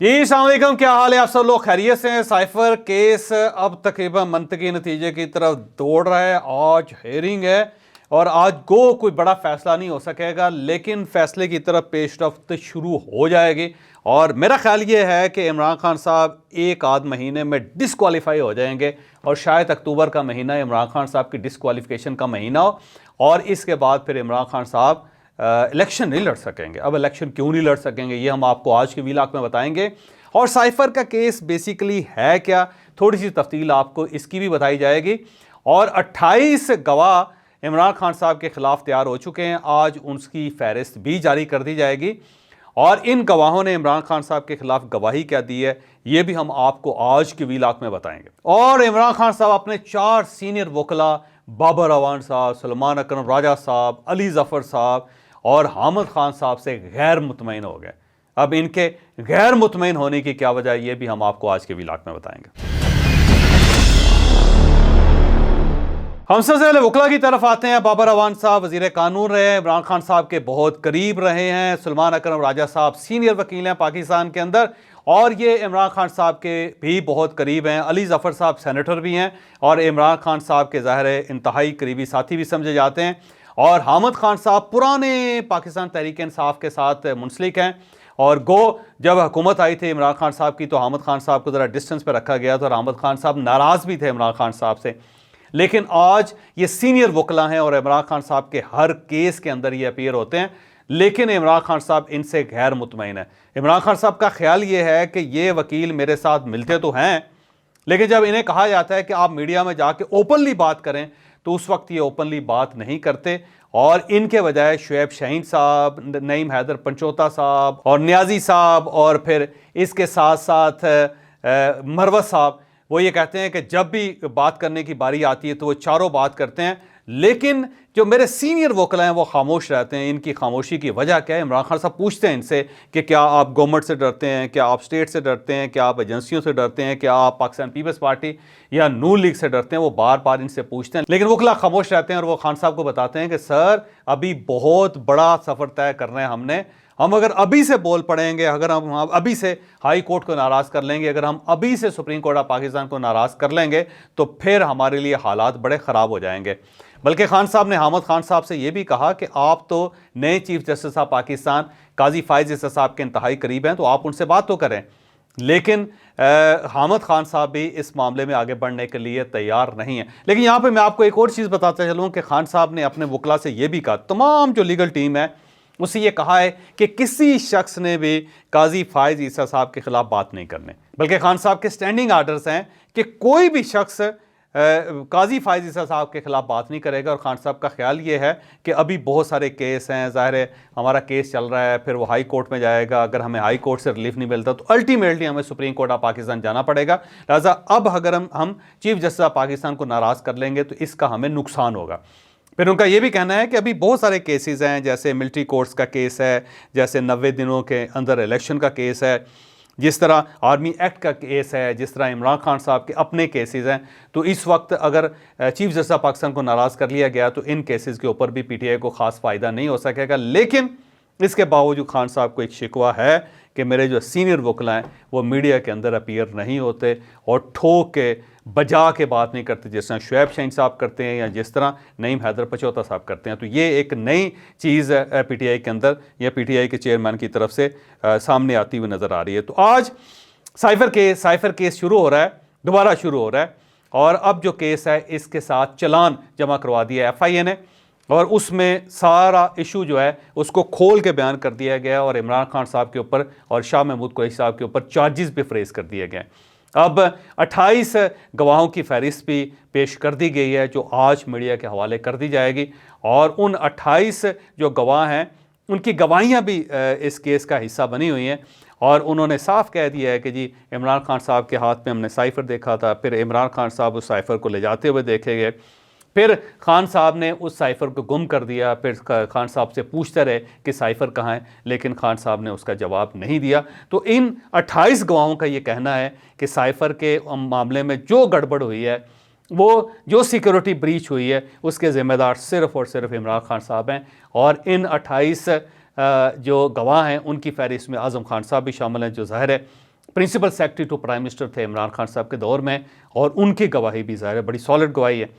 जी अस्सलाम वालेकुम, क्या हाल है? आप सब लोग खैरियत से हैं? साइफर केस अब तकरीबन मंतकी नतीजे की तरफ दौड़ रहा है। आज हेयरिंग है और आज कोई बड़ा फैसला नहीं हो सकेगा, लेकिन फैसले की तरफ पेशरफ्त शुरू हो जाएगी। और मेरा ख्याल ये है कि इमरान खान साहब एक आध महीने में डिसक्वालीफाई हो जाएंगे और शायद अक्टूबर का महीना इमरान खान साहब की डिसक्वालीफिकेशन का महीना हो और इसके बाद फिर इमरान खान साहब इलेक्शन नहीं लड़ सकेंगे। अब इलेक्शन क्यों नहीं लड़ सकेंगे ये हम आपको आज के व्लॉग में बताएंगे। और साइफर का केस बेसिकली है क्या, थोड़ी सी तफसील आपको इसकी भी बताई जाएगी। और 28 गवाह इमरान खान साहब के खिलाफ तैयार हो चुके हैं, आज उनकी फहरिस्त भी जारी कर दी जाएगी और इन गवाहों ने इमरान खान साहब के खिलाफ गवाही क्या दी है ये भी हम आपको आज के व्लॉग में बताएंगे। और इमरान खान साहब अपने 4 सीनियर वकला बाबर अवान साहब, सलमान अकरम राजा साहब, अली जफर साहब और हामिद खान साहब से गैर मुतमईन हो गए। अब इनके गैर मुतमईन होने की क्या वजह ये भी हम आपको आज के व्लॉग में बताएंगे। हम सबसे पहले वकला की तरफ आते हैं। बाबर अवान साहब वजीर कानून रहे हैं, इमरान खान साहब के बहुत करीब रहे हैं। सलमान अकरम राजा साहब सीनियर वकील हैं पाकिस्तान के अंदर और ये इमरान खान साहब के भी बहुत करीब हैं। अली जफर साहब सेनेटर भी हैं और इमरान खान साहब के ज़ाहिर इंतहाई करीबी साथी भी समझे जाते हैं। और हामिद खान साहब पुराने पाकिस्तान तहरीक इंसाफ के साथ मुंसलिक हैं और जब हुकूमत आई थी इमरान खान साहब की तो हामिद खान साहब को ज़रा डिस्टेंस पर रखा गया था और हामिद खान साहब नाराज़ भी थे इमरान खान साहब से। लेकिन आज ये सीनियर वकला हैं और इमरान खान साहब के हर केस के अंदर ये अपीयर होते हैं, लेकिन इमरान खान साहब इनसे गैर मुतमईन है। इमरान खान साहब का ख्याल ये है कि ये वकील मेरे साथ मिलते तो हैं, लेकिन जब इन्हें कहा जाता है कि आप मीडिया में जाके ओपनली बात करें तो उस वक्त ये ओपनली बात नहीं करते और इनके बजाय शुएब शाहीन साहब, नईम हैदर पंचोता साहब और नियाजी साहब और फिर इसके साथ साथ मरवत साहब वो ये कहते हैं कि जब भी बात करने की बारी आती है तो वो चारों बात करते हैं, लेकिन जो मेरे सीनियर वकला हैं वो खामोश रहते हैं। इनकी खामोशी की वजह क्या है? इमरान खान साहब पूछते हैं इनसे कि क्या आप गवर्नमेंट से डरते हैं, क्या आप स्टेट से डरते हैं, क्या आप एजेंसियों से डरते हैं, क्या आप पाकिस्तान पीपल्स पार्टी या नून लीग से डरते हैं? वो बार बार इनसे पूछते हैं, लेकिन वकला खामोश रहते हैं और वो खान साहब को बताते हैं कि सर अभी बहुत बड़ा सफ़र तय करना है हमने। हम अगर अभी से बोल पड़ेंगे, अगर हम अभी से हाई कोर्ट को नाराज़ कर लेंगे, अगर हम अभी से सुप्रीम कोर्ट ऑफ पाकिस्तान को नाराज़ कर लेंगे तो फिर हमारे लिए हालात बड़े ख़राब हो जाएंगे। बल्कि खान साहब ने हामिद खान साहब से यह भी कहा कि आप तो नए चीफ जस्टिस ऑफ पाकिस्तान काजी फायज ईसा साहब के इंतहाई करीब हैं, तो आप उनसे बात तो करें। लेकिन हामिद खान साहब भी इस मामले में आगे बढ़ने के लिए तैयार नहीं है। लेकिन यहाँ पे मैं आपको एक और चीज़ बताता चलूँ कि खान साहब ने अपने वकला से यह भी कहा, तमाम जो लीगल टीम है उसे ये कहा है कि किसी शख्स ने भी काजी फायज ईसा साहब के खिलाफ बात नहीं करने, बल्कि खान साहब के स्टैंडिंग आर्डर्स हैं कि कोई भी शख्स काजी फायज ईसा साहब के खिलाफ बात नहीं करेगा। और खान साहब का ख्याल ये है कि अभी बहुत सारे केस हैं, ज़ाहिर है हमारा केस चल रहा है, फिर वो हाई कोर्ट में जाएगा, अगर हमें हाई कोर्ट से रिलीफ नहीं मिलता तो अल्टीमेटली हमें सुप्रीम कोर्ट ऑफ पाकिस्तान जाना पड़ेगा। लिहाजा अब अगर हम चीफ जस्टिस ऑफ पाकिस्तान को नाराज़ कर लेंगे तो इसका हमें नुकसान होगा। फिर उनका यह भी कहना है कि अभी बहुत सारे केसेस हैं, जैसे मिलिट्री कोर्ट्स का केस है, जैसे 90 दिनों के अंदर इलेक्शन का केस है, जिस तरह आर्मी एक्ट का केस है, जिस तरह इमरान खान साहब के अपने केसेस हैं। तो इस वक्त अगर चीफ जस्टिस ऑफ पाकिस्तान को नाराज़ कर लिया गया तो इन केसेस के ऊपर भी पीटीआई को ख़ास फ़ायदा नहीं हो सकेगा। लेकिन इसके बावजूद खान साहब को एक शिकवा है कि मेरे जो सीनियर वकला हैं वो मीडिया के अंदर अपीयर नहीं होते और ठोक के बजा के बात नहीं करते, जिस तरह शुएब शाहीन साहब करते हैं या जिस तरह नईम हैदर पंचोता साहब करते हैं। तो ये एक नई चीज़ पीटीआई के अंदर या पीटीआई के चेयरमैन की तरफ से सामने आती हुई नज़र आ रही है। तो आज साइफर केस शुरू हो रहा है, दोबारा शुरू हो रहा है और अब जो केस है इसके साथ चलान जमा करवा दिया FIA ने और उसमें सारा इशू जो है उसको खोल के बयान कर दिया गया और इमरान खान साहब के ऊपर और शाह महमूद कुरैशी साहब के ऊपर चार्जेस भी फ्रेज कर दिए गए। अब 28 गवाहों की फहरिस्त भी पेश कर दी गई है जो आज मीडिया के हवाले कर दी जाएगी और उन 28 जो गवाह हैं उनकी गवाहियाँ भी इस केस का हिस्सा बनी हुई हैं और उन्होंने साफ कह दिया है कि जी इमरान खान साहब के हाथ में हमने साइफ़र देखा था, फिर इमरान खान साहब उस साइफ़र को ले जाते हुए देखे गए, फिर खान साहब ने उस साइफ़र को गुम कर दिया, फिर खान साहब से पूछते रहे कि साइफ़र कहाँ है, लेकिन खान साहब ने उसका जवाब नहीं दिया। तो इन 28 गवाहों का ये कहना है कि साइफ़र के मामले में जो गड़बड़ हुई है, वो जो सिक्योरिटी ब्रीच हुई है, उसके ज़िम्मेदार सिर्फ़ और सिर्फ इमरान खान साहब हैं। और इन 28 जो गवाह हैं उनकी फहरिस्त में आज़म खान साहब भी शामिल हैं, जो ज़ाहिर है principal secretary to prime minister थे इमरान खान साहब के दौर में, और उनकी गवाही भी ज़ाहिर है बड़ी सॉलिड गवाही है।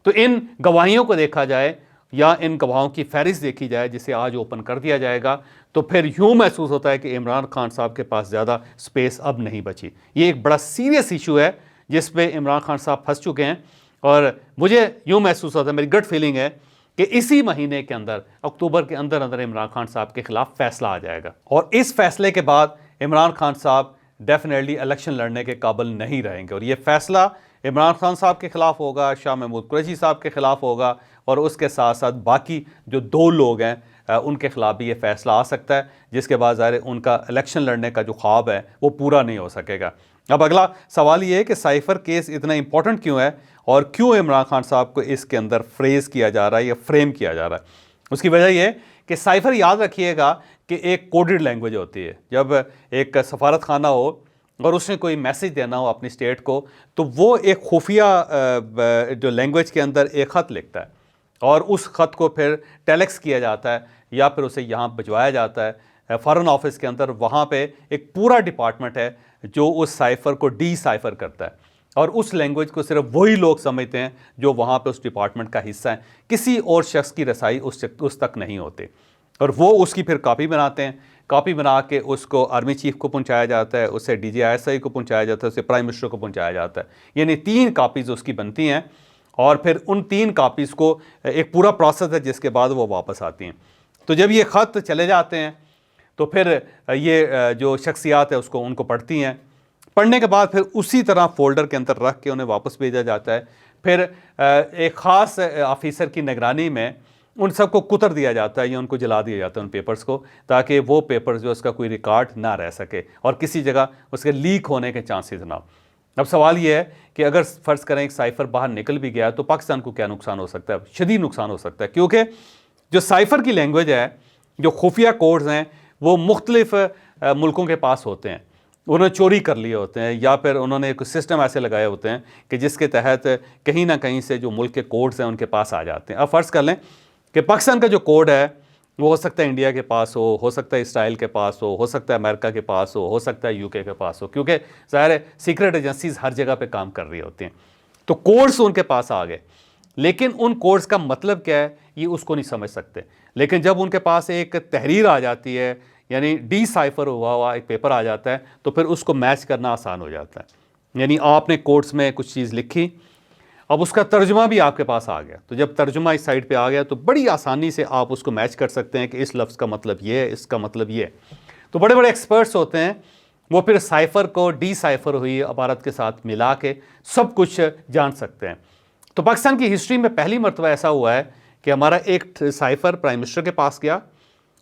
तो इन गवाहियों को देखा जाए या इन गवाहों की फहरिस्त देखी जाए, जिसे आज ओपन कर दिया जाएगा, तो फिर यूँ महसूस होता है कि इमरान खान साहब के पास ज़्यादा स्पेस अब नहीं बची। ये एक बड़ा सीरियस इशू है जिस पे इमरान खान साहब फंस चुके हैं, और मुझे यूँ महसूस होता है, मेरी गट फीलिंग है कि इसी महीने के अंदर, अक्टूबर के अंदर अंदर इमरान खान साहब के खिलाफ फैसला आ जाएगा, और इस फैसले के बाद इमरान खान साहब डेफिनेटली इलेक्शन लड़ने के काबिल नहीं रहेंगे। और ये फैसला इमरान खान साहब के खिलाफ होगा, शाह महमूद कुरैशी साहब के खिलाफ होगा, और उसके साथ साथ बाकी जो 2 लोग हैं उनके खिलाफ भी ये फैसला आ सकता है, जिसके बाद ज़ाहिर उनका इलेक्शन लड़ने का जो ख्वाब है वो पूरा नहीं हो सकेगा। अब अगला सवाल ये है कि साइफ़र केस इतना इंपॉर्टेंट क्यों है, और क्यों इमरान खान साहब को इसके अंदर फ्रेज़ किया जा रहा है या फ्रेम किया जा रहा है। उसकी वजह यह है कि साइफ़र, याद रखिएगा कि एक कोडेड लैंग्वेज होती है। जब एक सफारत खाना हो और उसने कोई मैसेज देना हो अपनी स्टेट को, तो वो एक खुफिया जो लैंग्वेज के अंदर एक ख़त लिखता है, और उस ख़त को फिर टेलेक्स किया जाता है या फिर उसे यहाँ भिजवाया जाता है फ़ॉरेन ऑफिस के अंदर। वहाँ पे एक पूरा डिपार्टमेंट है जो उस साइफ़र को डी-साइफ़र करता है, और उस लैंग्वेज को सिर्फ वही लोग समझते हैं जो वहाँ पे उस डिपार्टमेंट का हिस्सा है। किसी और शख्स की रसाई उस तक नहीं होती, और वो उसकी फिर कॉपी बनाते हैं। कॉपी बना के उसको आर्मी चीफ को पहुंचाया जाता है, उसे DGISI को पहुंचाया जाता है, उसे प्राइम मिनिस्टर को पहुंचाया जाता है। यानी 3 कापीज़ उसकी बनती हैं, और फिर उन 3 कापीज़ को एक पूरा प्रोसेस है जिसके बाद वो वापस आती हैं। तो जब ये ख़त चले जाते हैं तो फिर ये जो शख्सियात है उसको उनको पढ़ती हैं। पढ़ने के बाद फिर उसी तरह फ़ोल्डर के अंदर रख के उन्हें वापस भेजा जाता है। फिर एक ख़ास ऑफिसर की निगरानी में उन सबको कुतर दिया जाता है या उनको जला दिया जाता है उन पेपर्स को, ताकि वो पेपर्स जो उसका कोई रिकॉर्ड ना रह सके और किसी जगह उसके लीक होने के चांसेस ना हो। अब सवाल ये है कि अगर फ़र्ज़ करें एक साइफ़र बाहर निकल भी गया तो पाकिस्तान को क्या नुकसान हो सकता है? शदीद नुकसान हो सकता है, क्योंकि जो साइफ़र की लैंग्वेज है, जो खुफिया कोड्स हैं, वो मुख्तलिफ मुल्कों के पास होते हैं। उन्होंने चोरी कर लिए होते हैं या फिर उन्होंने कुछ सिस्टम ऐसे लगाए होते हैं कि जिसके तहत कहीं ना कहीं से जो मुल्क के कोड्स हैं उनके पास आ जाते हैं। अब फ़र्ज़ कर लें कि पाकिस्तान का जो कोड है वो हो सकता है इंडिया के पास हो सकता है इसराइल के पास हो सकता है अमेरिका के पास हो सकता है UK के पास हो, क्योंकि ज़ाहिर है सीक्रेट एजेंसीज़ हर जगह पे काम कर रही होती हैं। तो कोड्स उनके पास आ गए, लेकिन उन कोड्स का मतलब क्या है ये उसको नहीं समझ सकते। लेकिन जब उनके पास एक तहरीर आ जाती है, यानी डी-साइफ़र हुआ एक पेपर आ जाता है, तो फिर उसको मैच करना आसान हो जाता है। यानी आपने कोड्स में कुछ चीज़ लिखी, अब उसका तर्जुमा भी आपके पास आ गया, तो जब तर्जुमा इस साइड पे आ गया तो बड़ी आसानी से आप उसको मैच कर सकते हैं कि इस लफ्ज़ का मतलब ये है, इसका मतलब ये है। तो बड़े बड़े एक्सपर्ट्स होते हैं, वो फिर साइफ़र को डी-साइफ़र हुई इबारत के साथ मिला के सब कुछ जान सकते हैं। तो पाकिस्तान की हिस्ट्री में पहली मरतबा ऐसा हुआ है कि हमारा एक साइफ़र प्राइम मिनिस्टर के पास गया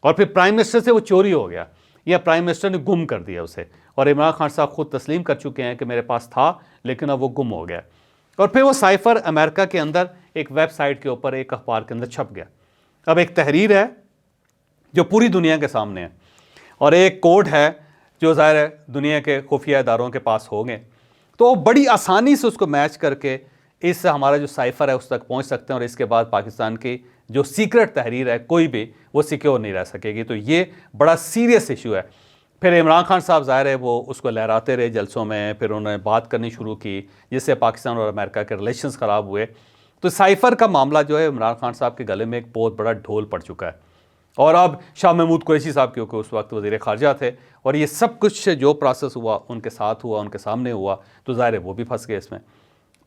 और फिर प्राइम मिनिस्टर से वो चोरी हो गया या प्राइम मिनिस्टर ने गुम कर दिया उसे, और इमरान खान साहब खुद तस्लीम कर चुके हैं कि मेरे पास था लेकिन अब वो गुम हो गया। और फिर वो साइफ़र अमेरिका के अंदर एक वेबसाइट के ऊपर एक अखबार के अंदर छप गया। अब एक तहरीर है जो पूरी दुनिया के सामने है और एक कोड है जो ज़ाहिर है दुनिया के खुफिया इदारों के पास होंगे, तो वो बड़ी आसानी से उसको मैच करके इस हमारा जो साइफ़र है उस तक पहुंच सकते हैं, और इसके बाद पाकिस्तान की जो सीक्रेट तहरीर है कोई भी वो सिक्योर नहीं रह सकेगी। तो ये बड़ा सीरियस इशू है। फिर इमरान खान साहब ज़ाहिर है वो उसको लहराते रहे जलसों में, फिर उन्होंने बात करनी शुरू की जिससे पाकिस्तान और अमेरिका के रिलेशंस ख़राब हुए। तो साइफ़र का मामला जो है इमरान खान साहब के गले में एक बहुत बड़ा ढोल पड़ चुका है, और अब शाह महमूद कुरैशी साहब क्योंकि उस वक्त वज़ीर ख़ारजा थे और ये सब कुछ जो प्रोसेस हुआ उनके साथ हुआ, उनके सामने हुआ, तो ज़ाहिर है वो भी फंस गए इसमें।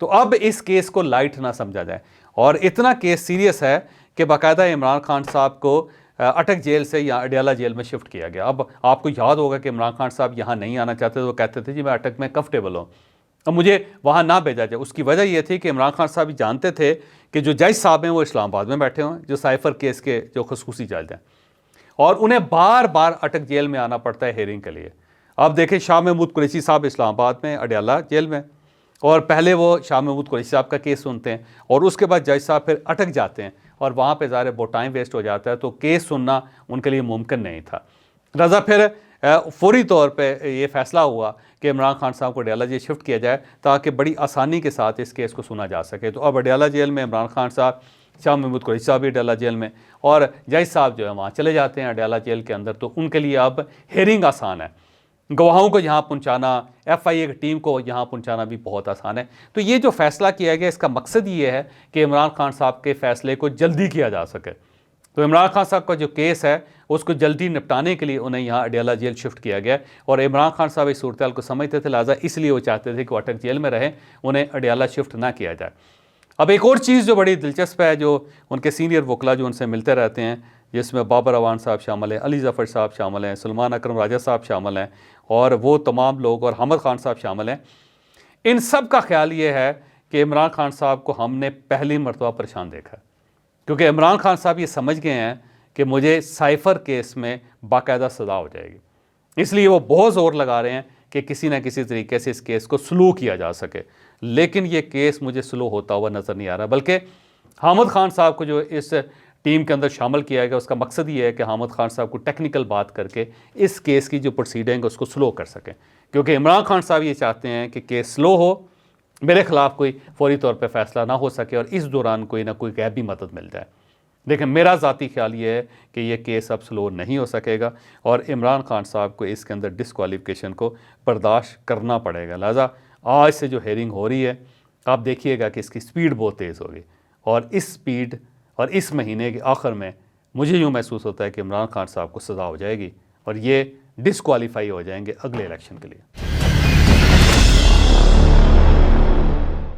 तो अब इस केस को लाइट ना समझा जाए, और इतना केस सीरियस है कि बाकायदा इमरान खान साहब को अटक जेल से या अडयाला जेल में शिफ्ट किया गया। अब आपको याद होगा कि इमरान खान साहब यहाँ नहीं आना चाहते, तो वो कहते थे जी मैं अटक में कंफर्टेबल हूँ, अब मुझे वहाँ ना भेजा जाए। उसकी वजह ये थी कि इमरान खान साहब जानते थे कि जो जज साहब हैं वो इस्लामाबाद में बैठे हुए हैं, जो साइफ़र केस के जो खसूसी जज हैं, और उन्हें बार बार अटक जेल में आना पड़ता है हेयरिंग के लिए। अब देखें शाह महमूद कुरैशी साहब इस्लामाबाद में अडयाला जेल में, और पहले वो शाह महमूद कुरैशी साहब का केस सुनते हैं और उसके बाद जज साहब फिर अटक जाते हैं, और वहाँ पे ज़ाहिर बहुत टाइम वेस्ट हो जाता है, तो केस सुनना उनके लिए मुमकिन नहीं था। रज़ा फिर फौरी तौर पे ये फ़ैसला हुआ कि इमरान खान साहब को अडयाला जेल शिफ्ट किया जाए ताकि बड़ी आसानी के साथ इस केस को सुना जा सके। तो अब अडयाला जेल में इमरान खान साहब, शाह महमूद कुरैशी साहब भी अडयाला जेल में, और जज साहब जो है वहाँ चले जाते हैं अडयाला जेल के अंदर, तो उनके लिए अब हेयरिंग आसान है। गवाहों को यहाँ पहुँचाना, FIA की टीम को यहाँ पहुँचाना भी बहुत आसान है। तो ये जो फैसला किया गया इसका मकसद ये है कि इमरान खान साहब के फैसले को जल्दी किया जा सके। तो इमरान खान साहब का जो केस है उसको जल्दी निपटाने के लिए उन्हें यहाँ अडियाला जेल शिफ्ट किया गया और इमरान खान साहब इस सूरत को समझते थे, लिहाजा इसलिए वो चाहते थे कि वो अटक जेल में रहें, उन्हें अडियाला शिफ्ट ना किया जाए। अब एक और चीज़ जो बड़ी दिलचस्प है, जो उनके सीनियर वकला जो उनसे मिलते रहते हैं, जिसमें बाबर अवान साहब शामिल हैं, अली ज़फ़र साहब शामिल हैं, सलमान अकरम राजा साहब शामिल हैं और वो तमाम लोग और हामिद खान साहब शामिल हैं, इन सब का ख्याल ये है कि इमरान खान साहब को हमने पहली मरतबा परेशान देखा है, क्योंकि इमरान खान साहब ये समझ गए हैं कि मुझे साइफ़र केस में बाकायदा सज़ा हो जाएगी, इसलिए वो बहुत ज़ोर लगा रहे हैं कि किसी न किसी तरीके से इस केस को स्लो किया जा सके। लेकिन ये केस मुझे स्लो होता हुआ नज़र नहीं आ रहा, बल्कि हामिद खान साहब को जो इस टीम के अंदर शामिल किया गया उसका मकसद ये है कि हामिद खान साहब को टेक्निकल बात करके इस केस की जो प्रोसीडिंग है उसको स्लो कर सकें, क्योंकि इमरान खान साहब ये चाहते हैं कि केस स्लो हो, मेरे ख़िलाफ़ कोई फौरी तौर पे फ़ैसला ना हो सके और इस दौरान कोई ना कोई गैबी मदद मिल जाए। लेकिन मेरा ज़ाती ख्याल ये है कि ये केस अब स्लो नहीं हो सकेगा और इमरान खान साहब को इसके अंदर डिस्क्वालिफिकेशन को बर्दाश्त करना पड़ेगा। लिहाजा आज से जो हेयरिंग हो रही है, आप देखिएगा कि इसकी स्पीड बहुत तेज़ होगी और इस स्पीड और इस महीने के आखिर में मुझे यूँ महसूस होता है कि इमरान खान साहब को सज़ा हो जाएगी और ये डिस्क्वालीफाई हो जाएंगे अगले इलेक्शन के लिए।